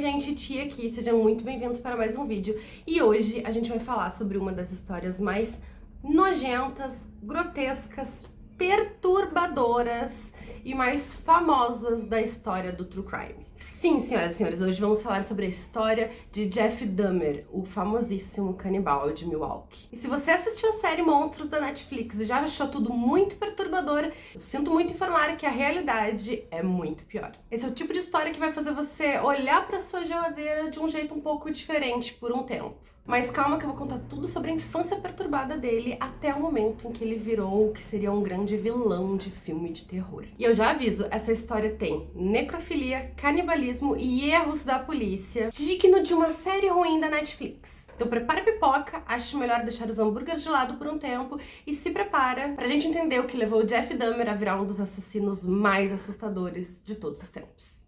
gente, Tia aqui, sejam muito bem-vindos para mais um vídeo. E hoje a gente vai falar sobre uma das histórias mais nojentas, grotescas, perturbadoras e mais famosas da história do True Crime. Sim, senhoras e senhores, hoje vamos falar sobre a história de Jeff Dahmer, o famosíssimo canibal de Milwaukee. E se você assistiu a série Monstros da Netflix e já achou tudo muito perturbador, eu sinto muito informar que a realidade é muito pior. Esse é o tipo de história que vai fazer você olhar para sua geladeira de um jeito um pouco diferente por um tempo. Mas calma que eu vou contar tudo sobre a infância perturbada dele até o momento em que ele virou o que seria um grande vilão de filme de terror. E eu já aviso, essa história tem necrofilia, canibalismo e erros da polícia, digno de uma série ruim da Netflix. Então prepara a pipoca, acho melhor deixar os hambúrgueres de lado por um tempo e se prepara pra gente entender o que levou o Jeff Dahmer a virar um dos assassinos mais assustadores de todos os tempos.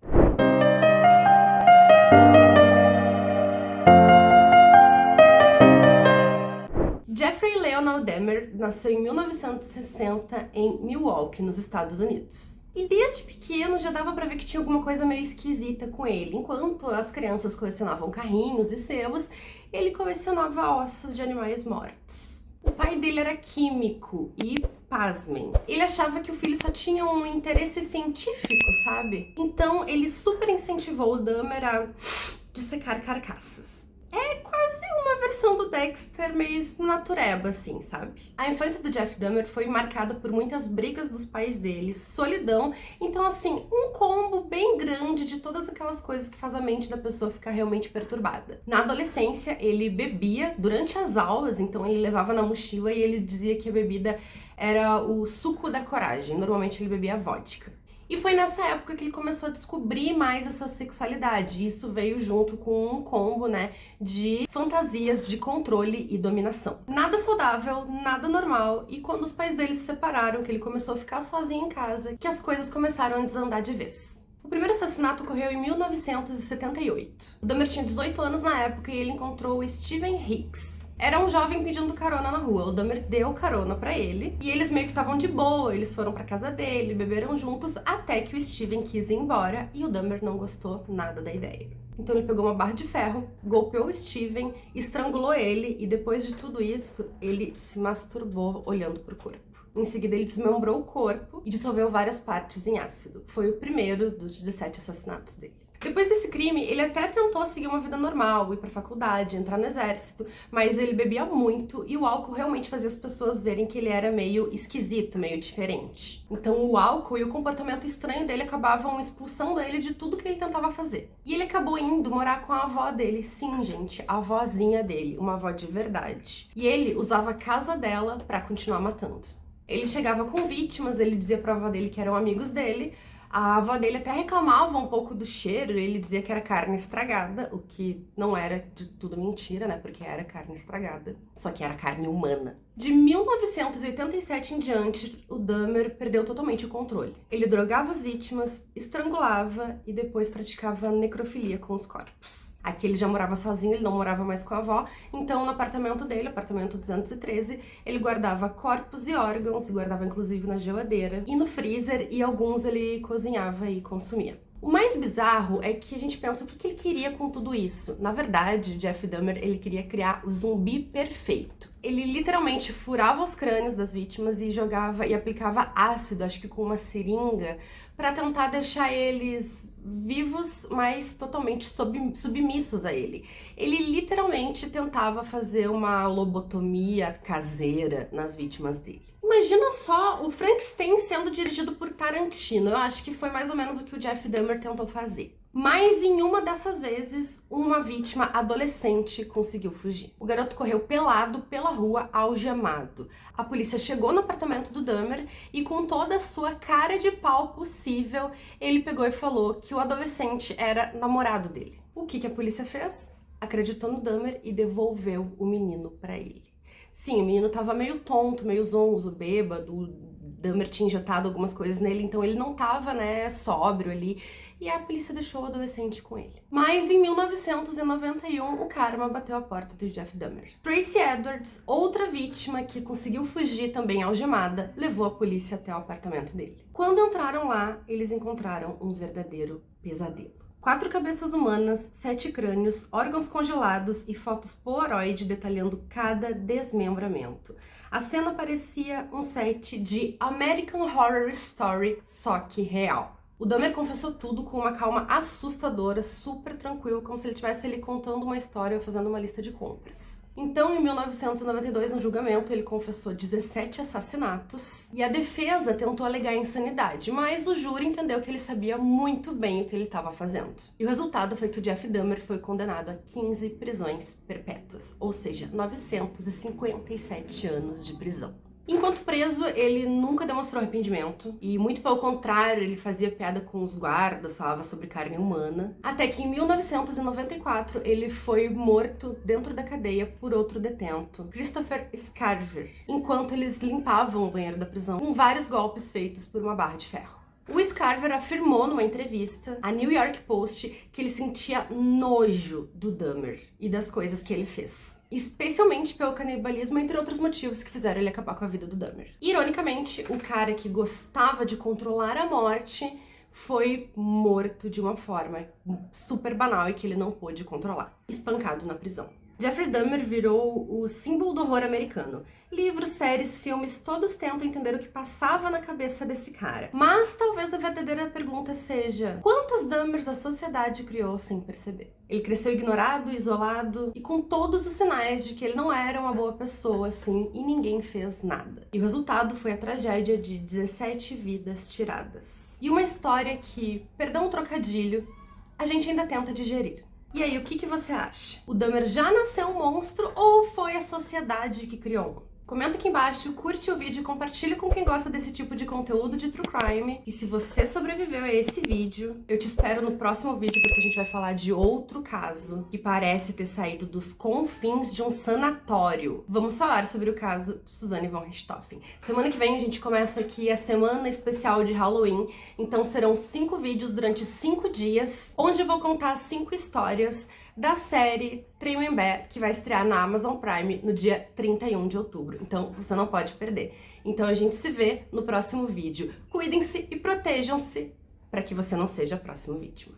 Jeffrey Leonard Dahmer nasceu em 1960 em Milwaukee, nos Estados Unidos. E desde pequeno já dava pra ver que tinha alguma coisa meio esquisita com ele. Enquanto as crianças colecionavam carrinhos e selos, ele colecionava ossos de animais mortos. O pai dele era químico e, pasmem, ele achava que o filho só tinha um interesse científico, sabe? Então ele super incentivou o Dahmer a dissecar carcaças. É quase uma versão do Dexter meio natureba, assim, sabe? A infância do Jeff Dahmer foi marcada por muitas brigas dos pais dele, solidão, então assim, um combo bem grande de todas aquelas coisas que faz a mente da pessoa ficar realmente perturbada. Na adolescência, ele bebia durante as aulas, então ele levava na mochila e ele dizia que a bebida era o suco da coragem, normalmente ele bebia vodka. E foi nessa época que ele começou a descobrir mais a sua sexualidade. E isso veio junto com um combo, né, de fantasias de controle e dominação. Nada saudável, nada normal. E quando os pais dele se separaram, que ele começou a ficar sozinho em casa, que as coisas começaram a desandar de vez. O primeiro assassinato ocorreu em 1978. O Dahmer tinha 18 anos na época e ele encontrou o Steven Hicks. Era um jovem pedindo carona na rua, o Dahmer deu carona pra ele e eles meio que estavam de boa, eles foram pra casa dele, beberam juntos até que o Steven quis ir embora e o Dahmer não gostou nada da ideia. Então ele pegou uma barra de ferro, golpeou o Steven, estrangulou ele e depois de tudo isso, ele se masturbou olhando pro corpo. Em seguida ele desmembrou o corpo e dissolveu várias partes em ácido. Foi o primeiro dos 17 assassinatos dele. Depois desse crime, ele até tentou seguir uma vida normal, ir pra faculdade, entrar no exército, mas ele bebia muito e o álcool realmente fazia as pessoas verem que ele era meio esquisito, meio diferente. Então o álcool e o comportamento estranho dele acabavam expulsando ele de tudo que ele tentava fazer. E ele acabou indo morar com a avó dele, sim, gente, a avózinha dele, uma avó de verdade. E ele usava a casa dela pra continuar matando. Ele chegava com vítimas, ele dizia pra avó dele que eram amigos dele. A avó dele até reclamava um pouco do cheiro, ele dizia que era carne estragada, o que não era de tudo mentira, né, porque era carne estragada, só que era carne humana. De 1987 em diante, o Dahmer perdeu totalmente o controle. Ele drogava as vítimas, estrangulava e depois praticava necrofilia com os corpos. Aqui ele já morava sozinho, ele não morava mais com a avó, então no apartamento dele, apartamento 213, ele guardava corpos e órgãos, e guardava inclusive na geladeira e no freezer, e alguns ele cozinhava e consumia. O mais bizarro é que a gente pensa o que ele queria com tudo isso. Na verdade, Jeff Dahmer, ele queria criar o zumbi perfeito. Ele literalmente furava os crânios das vítimas e jogava e aplicava ácido, acho que com uma seringa, para tentar deixar eles vivos, mas totalmente submissos a ele. Ele literalmente tentava fazer uma lobotomia caseira nas vítimas dele. Imagina só o Frankenstein sendo dirigido por Tarantino. Eu acho que foi mais ou menos o que o Jeff Dahmer tentou fazer. Mas em uma dessas vezes, uma vítima adolescente conseguiu fugir. O garoto correu pelado pela rua, algemado. A polícia chegou no apartamento do Dahmer e, com toda a sua cara de pau possível, ele pegou e falou que o adolescente era namorado dele. O que a polícia fez? Acreditou no Dahmer e devolveu o menino pra ele. Sim, o menino tava meio tonto, meio zonzo, bêbado, o Dahmer tinha injetado algumas coisas nele, então ele não tava, né, sóbrio ali, e a polícia deixou o adolescente com ele. Mas em 1991, o karma bateu a porta do Jeff Dahmer. Tracy Edwards, outra vítima que conseguiu fugir também algemada, levou a polícia até o apartamento dele. Quando entraram lá, eles encontraram um verdadeiro pesadelo. 4 cabeças humanas, 7 crânios, órgãos congelados e fotos polaroid detalhando cada desmembramento. A cena parecia um set de American Horror Story, só que real. O Dahmer confessou tudo com uma calma assustadora, super tranquilo, como se ele estivesse ali contando uma história ou fazendo uma lista de compras. Então, em 1992, no julgamento, ele confessou 17 assassinatos e a defesa tentou alegar insanidade, mas o júri entendeu que ele sabia muito bem o que ele estava fazendo. E o resultado foi que o Jeff Dahmer foi condenado a 15 prisões perpétuas, ou seja, 957 anos de prisão. Enquanto preso, ele nunca demonstrou arrependimento e, muito pelo contrário, ele fazia piada com os guardas, falava sobre carne humana. Até que em 1994 ele foi morto dentro da cadeia por outro detento, Christopher Scarver, enquanto eles limpavam o banheiro da prisão com vários golpes feitos por uma barra de ferro. O Scarver afirmou numa entrevista à New York Post que ele sentia nojo do Dahmer e das coisas que ele fez, especialmente pelo canibalismo, entre outros motivos que fizeram ele acabar com a vida do Dahmer. Ironicamente, o cara que gostava de controlar a morte foi morto de uma forma super banal e que ele não pôde controlar, espancado na prisão. Jeffrey Dahmer virou o símbolo do horror americano. Livros, séries, filmes, todos tentam entender o que passava na cabeça desse cara. Mas talvez a verdadeira pergunta seja: quantos Dahmers a sociedade criou sem perceber? Ele cresceu ignorado, isolado e com todos os sinais de que ele não era uma boa pessoa, assim, e ninguém fez nada. E o resultado foi a tragédia de 17 vidas tiradas. E uma história que, perdão o trocadilho, a gente ainda tenta digerir. E aí, o que você acha? O Dahmer já nasceu um monstro ou foi a sociedade que criou um? Comenta aqui embaixo, curte o vídeo e compartilha com quem gosta desse tipo de conteúdo de True Crime. E se você sobreviveu a esse vídeo, eu te espero no próximo vídeo, porque a gente vai falar de outro caso que parece ter saído dos confins de um sanatório. Vamos falar sobre o caso de Suzanne von Richthofen. Semana que vem a gente começa aqui a semana especial de Halloween, então serão 5 vídeos durante 5 dias, onde eu vou contar 5 histórias da série Tremembé, que vai estrear na Amazon Prime no dia 31 de outubro. Então, você não pode perder. Então, a gente se vê no próximo vídeo. Cuidem-se e protejam-se para que você não seja a próxima vítima.